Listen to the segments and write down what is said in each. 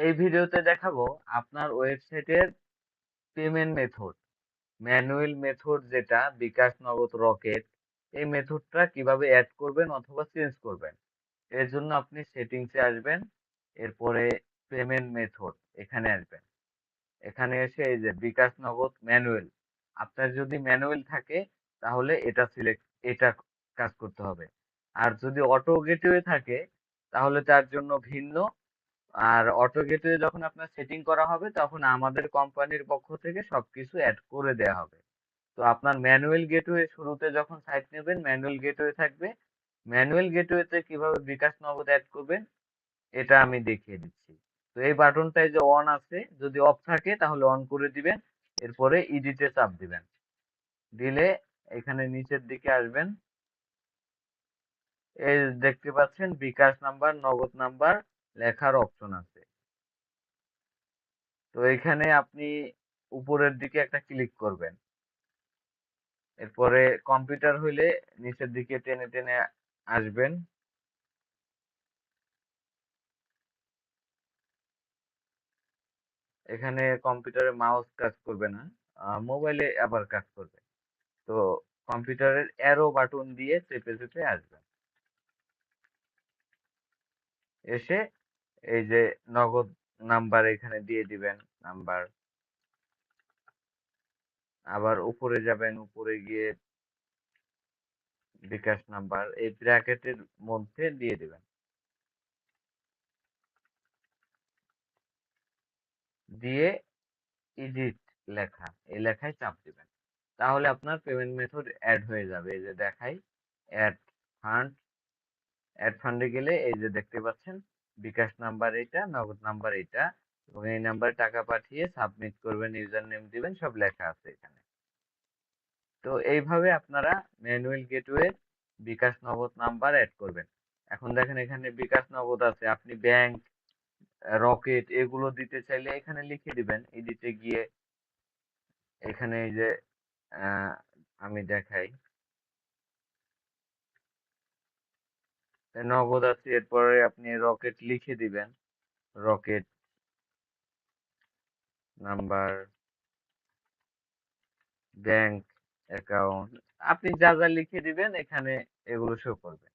এই ভিডিওতে দেখাবো আপনার ওয়েবসাইটের পেমেন্ট মেথড, ম্যানুয়াল মেথড যেটা বিকাশ, নগদ, রকেট, এই মেথডটা কিভাবে অ্যাড করবেন অথবা চেঞ্জ করবেন। এর জন্য আপনি সেটিংসে আসবেন, এরপরে পেমেন্ট মেথড এখানে আসবেন। এখানে এসে এই যে বিকাশ, নগদ, ম্যানুয়াল, আপনার যদি ম্যানুয়াল থাকে তাহলে এটা কাজ করতে হবে। আর যদি অটো গেটওয়ে থাকে তাহলে তার জন্য ভিন্ন। আর অটো গেটওয়ে যখন আপনার সেটিং করা হবে তখন আমাদের কোম্পানির পক্ষ থেকে সবকিছু অ্যাড করে দেয়া হবে। তো আপনার ম্যানুয়াল গেটওয়ে শুরুতে যখন সাইট নেবেন ম্যানুয়াল গেটওয়ে থাকবে। ম্যানুয়াল গেটওয়েতে কিভাবে বিকাশ, নগদ অ্যাড করবেন এটা আমি দেখিয়ে দিচ্ছি। তো এই বাটনটায় যে অন আছে, যদি অফ থাকে তাহলে অন করে দিবেন। এরপরে ইডিটে চাপ দিবেন। দিলে এখানে নিচের দিকে আসবেন, এই দেখতে পাচ্ছেন বিকাশ নাম্বার, নগদ নাম্বার লেখার অপশন আছে। তো এখানে আপনি উপরের দিকে একটা ক্লিক করবেন। এরপরে কম্পিউটার হইলে নিচের দিকে টেনে টেনে আসবেন। এখানে কম্পিউটারে মাউস কাজ করবে না, মোবাইলে আবার কাজ করবে। তো কম্পিউটারের অ্যারো বাটন দিয়ে চেপে চেপে আসবেন। এসে এই যে নগদ নাম্বার এখানে দিয়ে দিবেন নাম্বার। আবার উপরে যাবেন, উপরে গিয়ে বিকাশ নাম্বার এই ব্র্যাকেটের মধ্যে দিয়ে দিবেন। দিয়ে ইডিট লেখা, এই লেখায় চাপ দিবেন। তাহলে আপনার পেমেন্ট মেথড অ্যাড হয়ে যাবে। এই যে দেখাই অ্যাড ফান্ড। অ্যাড ফান্ডে গেলে এই যে দেখতে পাচ্ছেন বিকাশ নাম্বার এটা, নগদ নাম্বার এটা, এবং এই নাম্বারে টাকা পাঠিয়ে সাবমিট করবেন, ইউজার নেম দিবেন, সব লেখা আছে এখানে। তো এইভাবে আপনারা ম্যানুয়াল গেটওয়ে বিকাশ, নগদ নাম্বার অ্যাড করবেন। এখন দেখেন এখানে বিকাশ, নগদ আছে, আপনি ব্যাংক, রকেট এগুলো দিতে চাইলে এখানে লিখে দিবেন এডিটে গিয়ে। এখানে এই যে আহ, আমি দেখাই নগদ আছে, এরপরে আপনি রকেট লিখে দিবেন, রকেট নাম্বার, ব্যাংক অ্যাকাউন্ট, আপনি যা যা লিখে দিবেন এখানে এগুলো শো করবে।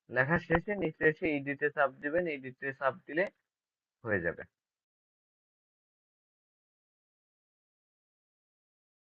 লেখা শেষে নিচে এসে এডিটে চাপ দিবেন, এডিটে চাপ দিলে হয়ে যাবে।